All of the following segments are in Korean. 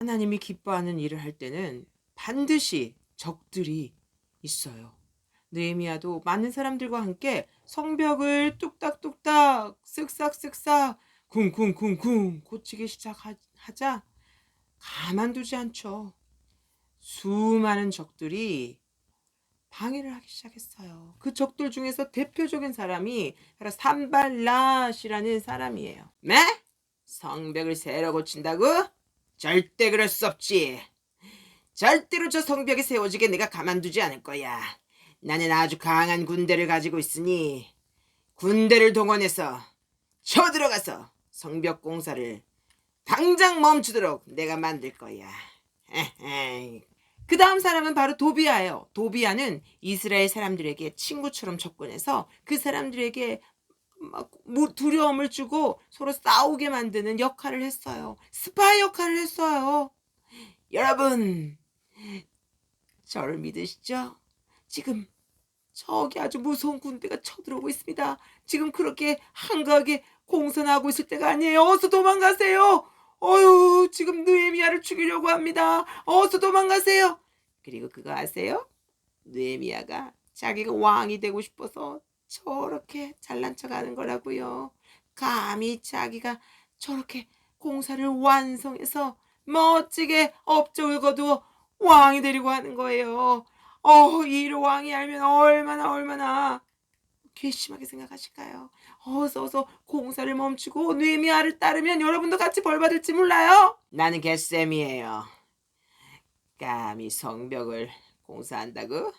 하나님이 기뻐하는 일을 할 때는 반드시 적들이 있어요. 느헤미야도 많은 사람들과 함께 성벽을 뚝딱뚝딱 쓱싹쓱싹 쿵쿵쿵쿵 고치기 시작하자 가만두지 않죠. 수많은 적들이 방해를 하기 시작했어요. 그 적들 중에서 대표적인 사람이 바로 산발랏이라는 사람이에요. 네? 성벽을 새로 고친다고? 절대 그럴 수 없지. 절대로 저 성벽이 세워지게 내가 가만두지 않을 거야. 나는 아주 강한 군대를 가지고 있으니 군대를 동원해서 쳐들어가서 성벽 공사를 당장 멈추도록 내가 만들 거야. 그 다음 사람은 바로 도비아예요. 도비아는 이스라엘 사람들에게 친구처럼 접근해서 그 사람들에게 막 두려움을 주고 서로 싸우게 만드는 역할을 했어요. 스파이 역할을 했어요. 여러분, 저를 믿으시죠? 지금 저기 아주 무서운 군대가 쳐들어오고 있습니다. 지금 그렇게 한가하게 공사나 하고 있을 때가 아니에요. 어서 도망가세요. 지금 느헤미야를 죽이려고 합니다. 어서 도망가세요. 그리고 그거 아세요? 느헤미야가 자기가 왕이 되고 싶어서 저렇게 잘난 척하는 거라고요. 감히 자기가 저렇게 공사를 완성해서 멋지게 업적을 거두어 왕이 되려고 하는 거예요. 이 왕이 알면 얼마나 괘씸하게 생각하실까요? 어서 공사를 멈추고 느헤미야를 따르면 여러분도 같이 벌 받을지 몰라요. 나는 겟셈이에요. 감히 성벽을 공사한다고?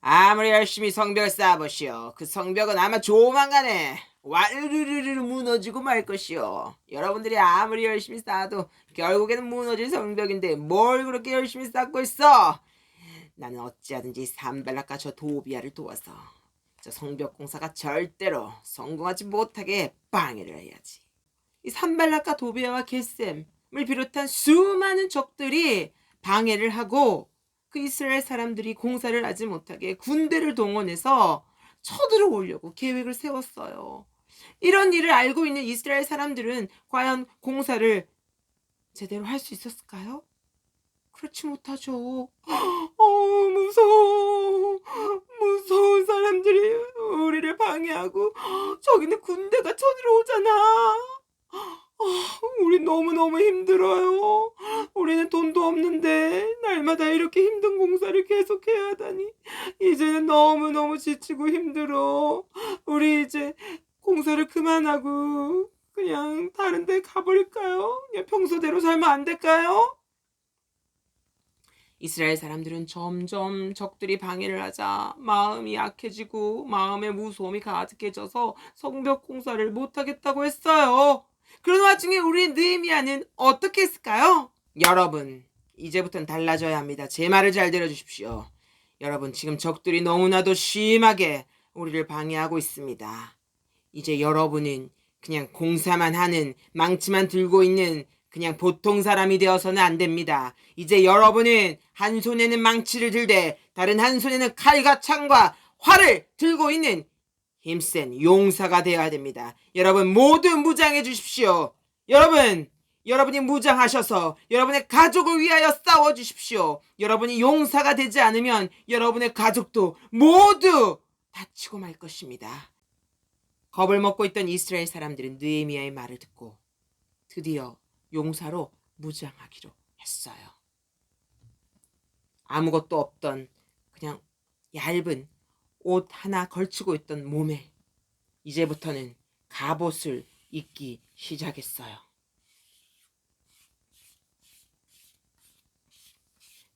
아무리 열심히 성벽을 쌓아보시오. 그 성벽은 아마 조만간에 와르르르 무너지고 말 것이오. 여러분들이 아무리 열심히 쌓아도 결국에는 무너질 성벽인데 뭘 그렇게 열심히 쌓고 있어? 나는 어찌하든지 산발락과 저 도비아를 도와서 저 성벽 공사가 절대로 성공하지 못하게 방해를 해야지. 이 산발락과 도비아와 겟셈을 비롯한 수많은 적들이 방해를 하고 그 이스라엘 사람들이 공사를 하지 못하게 군대를 동원해서 쳐들어오려고 계획을 세웠어요. 이런 일을 알고 있는 이스라엘 사람들은 과연 공사를 제대로 할 수 있었을까요? 그렇지 못하죠. 무서운 사람들이 우리를 방해하고 저기는 군대가 쳐들어오잖아. 우리 너무너무 힘들어요. 우리는 돈도 없는데 날마다 이렇게 힘든 공사를 계속해야 하다니 이제는 너무너무 지치고 힘들어. 우리 이제 공사를 그만하고 그냥 다른 데 가버릴까요? 그냥 평소대로 살면 안 될까요? 이스라엘 사람들은 점점 적들이 방해를 하자 마음이 약해지고 마음에 무서움이 가득해져서 성벽 공사를 못하겠다고 했어요. 그런 와중에 우리 느헤미야는 어떻게 했을까요? 여러분, 이제부터는 달라져야 합니다. 제 말을 잘 들어주십시오. 여러분, 지금 적들이 너무나도 심하게 우리를 방해하고 있습니다. 이제 여러분은 그냥 공사만 하는, 망치만 들고 있는 그냥 보통 사람이 되어서는 안 됩니다. 이제 여러분은 한 손에는 망치를 들되 다른 한 손에는 칼과 창과 활을 들고 있는 힘센 용사가 되어야 됩니다. 여러분 모두 무장해 주십시오. 여러분이 무장하셔서 여러분의 가족을 위하여 싸워 주십시오. 여러분이 용사가 되지 않으면 여러분의 가족도 모두 다치고 말 것입니다. 겁을 먹고 있던 이스라엘 사람들은 느헤미야의 말을 듣고 드디어 용사로 무장하기로 했어요. 아무것도 없던 그냥 얇은 옷 하나 걸치고 있던 몸에 이제부터는 갑옷을 입기 시작했어요.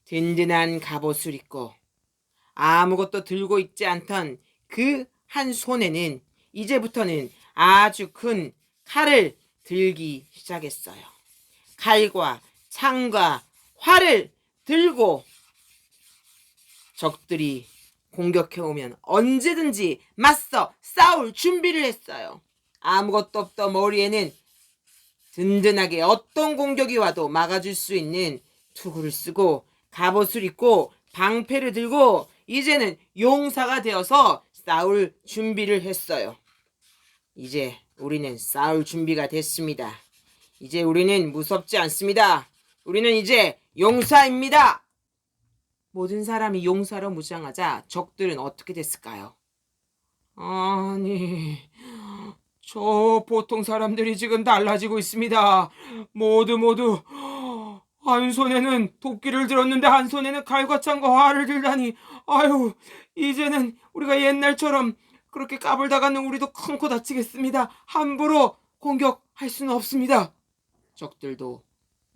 든든한 갑옷을 입고 아무것도 들고 있지 않던 그 한 손에는 이제부터는 아주 큰 칼을 들기 시작했어요. 칼과 창과 활을 들고 적들이 공격해오면 언제든지 맞서 싸울 준비를 했어요. 아무것도 없던 머리에는 든든하게 어떤 공격이 와도 막아줄 수 있는 투구를 쓰고 갑옷을 입고 방패를 들고 이제는 용사가 되어서 싸울 준비를 했어요. 이제 우리는 싸울 준비가 됐습니다. 이제 우리는 무섭지 않습니다. 우리는 이제 용사입니다. 모든 사람이 용사로 무장하자 적들은 어떻게 됐을까요? 아니, 저 보통 사람들이 지금 달라지고 있습니다. 모두 한 손에는 도끼를 들었는데 한 손에는 칼과 창과 활을 들다니. 아유, 이제는 우리가 옛날처럼 그렇게 까불다가는 우리도 큰 코 다치겠습니다. 함부로 공격할 수는 없습니다. 적들도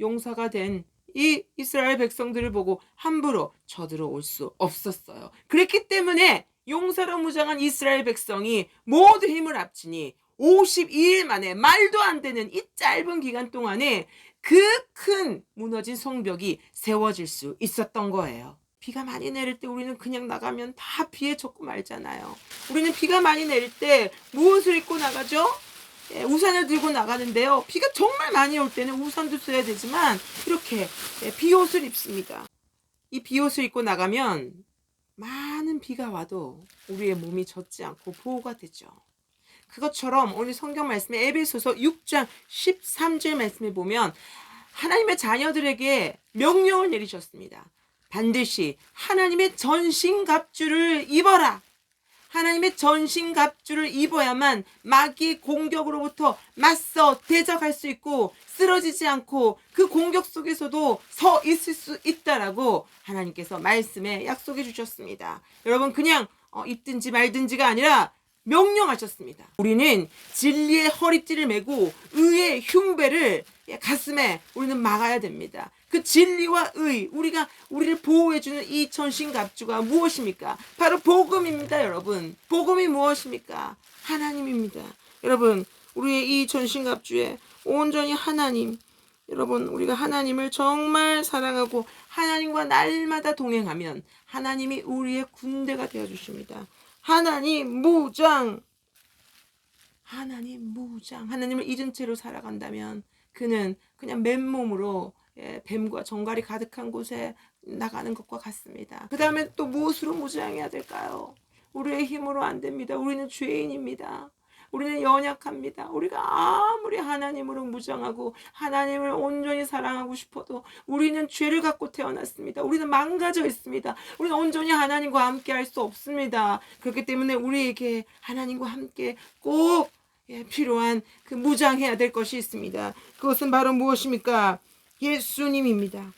용사가 된 이 이스라엘 백성들을 보고 함부로 쳐들어올 수 없었어요. 그랬기 때문에 용사로 무장한 이스라엘 백성이 모두 힘을 합치니 52일 만에 말도 안 되는 이 짧은 기간 동안에 그 큰 무너진 성벽이 세워질 수 있었던 거예요. 비가 많이 내릴 때 우리는 그냥 나가면 다 비에 젖고 말잖아요. 우리는 비가 많이 내릴 때 무엇을 입고 나가죠? 우산을 들고 나가는데요. 비가 정말 많이 올 때는 우산도 써야 되지만 이렇게 비옷을 입습니다. 이 비옷을 입고 나가면 많은 비가 와도 우리의 몸이 젖지 않고 보호가 되죠. 그것처럼 오늘 성경 말씀에 에베소서 6장 13절 말씀에 보면 하나님의 자녀들에게 명령을 내리셨습니다. 반드시 하나님의 전신갑주를 입어라. 하나님의 전신갑주를 입어야만 마귀의 공격으로부터 맞서 대적할 수 있고 쓰러지지 않고 그 공격 속에서도 서 있을 수 있다라고 하나님께서 말씀에 약속해 주셨습니다. 여러분 그냥 있든지 말든지가 아니라 명령하셨습니다. 우리는 진리의 허리띠를 메고 의의 흉배를 가슴에 우리는 막아야 됩니다. 그 진리와 의, 우리를 보호해주는 이 전신갑주가 무엇입니까? 바로 복음입니다, 여러분. 복음이 무엇입니까? 하나님입니다. 여러분, 우리의 이 전신갑주에 온전히 하나님, 여러분, 우리가 하나님을 정말 사랑하고 하나님과 날마다 동행하면 하나님이 우리의 군대가 되어주십니다. 하나님 무장, 하나님을 잊은 채로 살아간다면 그는 그냥 맨몸으로 뱀과 정갈이 가득한 곳에 나가는 것과 같습니다. 그 다음에 또 무엇으로 무장해야 될까요? 우리의 힘으로 안 됩니다. 우리는 죄인입니다. 우리는 연약합니다. 우리가 아무리 하나님으로 무장하고 하나님을 온전히 사랑하고 싶어도 우리는 죄를 갖고 태어났습니다. 우리는 망가져 있습니다. 우리는 온전히 하나님과 함께 할 수 없습니다. 그렇기 때문에 우리에게 하나님과 함께 꼭 필요한 그 무장해야 될 것이 있습니다. 그것은 바로 무엇입니까? 예수님입니다.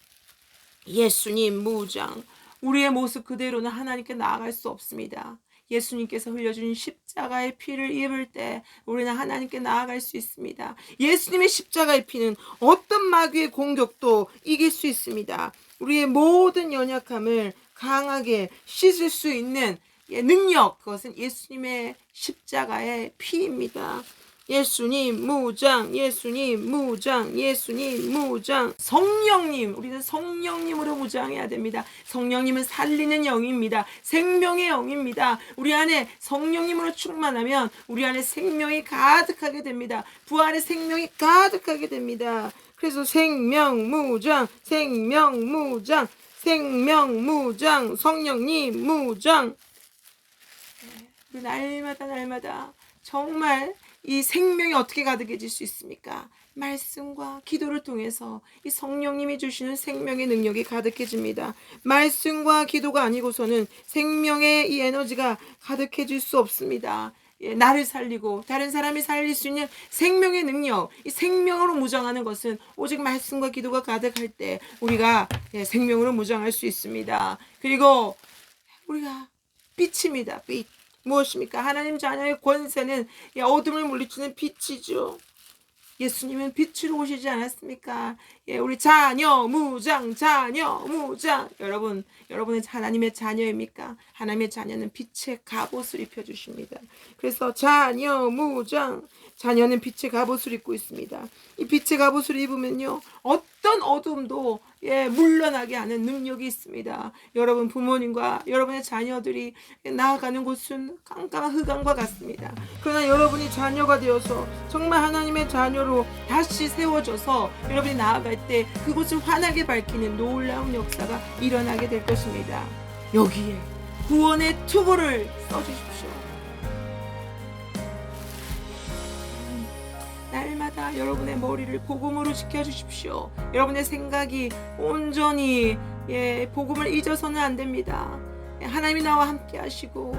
예수님 무장. 우리의 모습 그대로는 하나님께 나아갈 수 없습니다. 예수님께서 흘려주신 십자가의 피를 입을 때 우리는 하나님께 나아갈 수 있습니다. 예수님의 십자가의 피는 어떤 마귀의 공격도 이길 수 있습니다. 우리의 모든 연약함을 강하게 씻을 수 있는 능력, 그것은 예수님의 십자가의 피입니다. 예수님 무장, 예수님 무장, 예수님 무장. 성령님, 우리는 성령님으로 무장해야 됩니다. 성령님은 살리는 영입니다. 생명의 영입니다. 우리 안에 성령님으로 충만하면 우리 안에 생명이 가득하게 됩니다. 부활의 생명이 가득하게 됩니다. 그래서 생명무장, 생명무장, 생명무장, 성령님 무장. 우리 날마다 정말 이 생명이 어떻게 가득해질 수 있습니까? 말씀과 기도를 통해서 이 성령님이 주시는 생명의 능력이 가득해집니다. 말씀과 기도가 아니고서는 생명의 이 에너지가 가득해질 수 없습니다. 나를 살리고 다른 사람이 살릴 수 있는 생명의 능력, 이 생명으로 무장하는 것은 오직 말씀과 기도가 가득할 때 우리가 생명으로 무장할 수 있습니다. 그리고 우리가 빛입니다. 빛. 무엇입니까? 하나님 자녀의 권세는 어둠을 물리치는 빛이죠. 예수님은 빛으로 오시지 않았습니까? 우리 자녀 무장, 자녀 무장. 여러분은 하나님의 자녀입니까? 하나님의 자녀는 빛의 갑옷을 입혀주십니다. 그래서 자녀 무장, 자녀는 빛의 갑옷을 입고 있습니다. 이 빛의 갑옷을 입으면요, 어떤 어둠도 물러나게 하는 능력이 있습니다. 여러분 부모님과 여러분의 자녀들이 나아가는 곳은 깜깜한 흑암과 같습니다. 그러나 여러분이 자녀가 되어서 정말 하나님의 자녀로 다시 세워져서 여러분이 나아갈 때 그곳을 환하게 밝히는 놀라운 역사가 일어나게 될 것입니다. 여기에 구원의 투구를 써주십시오. 날마다 여러분의 머리를 복음으로 지켜주십시오. 여러분의 생각이 온전히 복음을 잊어서는 안 됩니다. 하나님이 나와 함께 하시고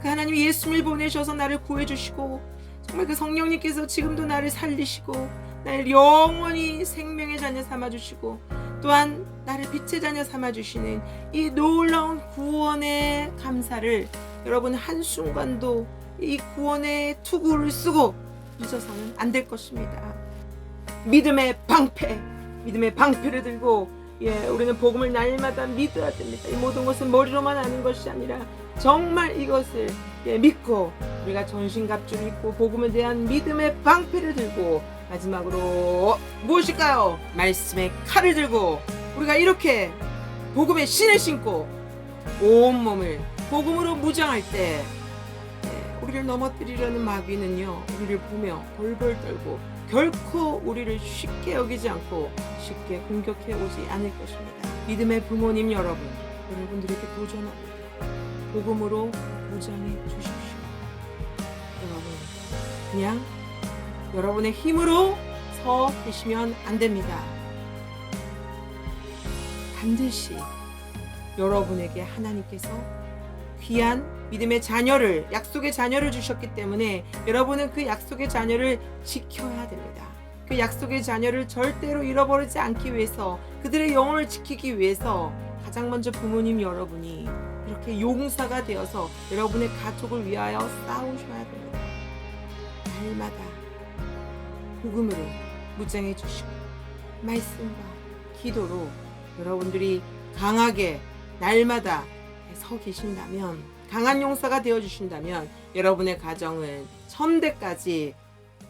그 하나님이 예수님을 보내셔서 나를 구해주시고 정말 그 성령님께서 지금도 나를 살리시고 나를 영원히 생명의 자녀 삼아주시고 또한 나를 빛의 자녀 삼아주시는 이 놀라운 구원의 감사를 여러분 한순간도 이 구원의 투구를 쓰고 잊어서는 안 될 것입니다. 믿음의 방패를 들고 우리는 복음을 날마다 믿어야 됩니다. 이 모든 것은 머리로만 아는 것이 아니라 정말 이것을 믿고 우리가 전신갑주를 입고 복음에 대한 믿음의 방패를 들고 마지막으로 무엇일까요? 말씀의 칼을 들고 우리가 이렇게 복음의 신을 신고 온몸을 복음으로 무장할 때 우리를 넘어뜨리려는 마귀는요 우리를 보며 벌벌 떨고 결코 우리를 쉽게 여기지 않고 쉽게 공격해 오지 않을 것입니다. 믿음의 부모님 여러분들에게 도전합니다. 복음으로 무장해 주십시오. 여러분 그냥 여러분의 힘으로 서 계시면 안 됩니다. 반드시 여러분에게 하나님께서 귀한 믿음의 자녀를 약속의 자녀를 주셨기 때문에 여러분은 그 약속의 자녀를 지켜야 됩니다. 그 약속의 자녀를 절대로 잃어버리지 않기 위해서 그들의 영혼을 지키기 위해서 가장 먼저 부모님 여러분이 이렇게 용사가 되어서 여러분의 가족을 위하여 싸우셔야 됩니다. 날마다 복음으로 무장해 주시고 말씀과 기도로 여러분들이 강하게 날마다 서 계신다면 강한 용사가 되어주신다면 여러분의 가정은 천대까지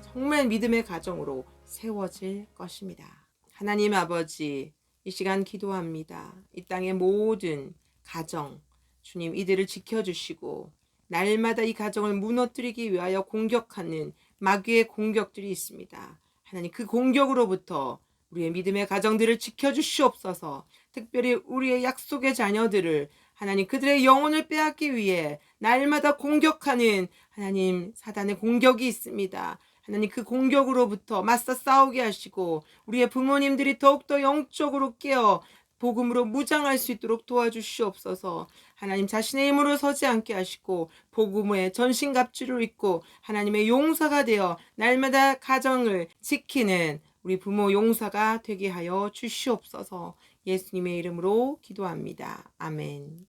정말 믿음의 가정으로 세워질 것입니다. 하나님 아버지 이 시간 기도합니다. 이 땅의 모든 가정 주님 이들을 지켜주시고 날마다 이 가정을 무너뜨리기 위하여 공격하는 마귀의 공격들이 있습니다. 하나님 그 공격으로부터 우리의 믿음의 가정들을 지켜주시옵소서. 특별히 우리의 약속의 자녀들을 하나님 그들의 영혼을 빼앗기 위해 날마다 공격하는 하나님 사단의 공격이 있습니다. 하나님 그 공격으로부터 맞서 싸우게 하시고 우리의 부모님들이 더욱더 영적으로 깨어 복음으로 무장할 수 있도록 도와주시옵소서. 하나님 자신의 힘으로 서지 않게 하시고 복음의 전신갑주를 입고 하나님의 용사가 되어 날마다 가정을 지키는 우리 부모 용사가 되게 하여 주시옵소서. 예수님의 이름으로 기도합니다. 아멘.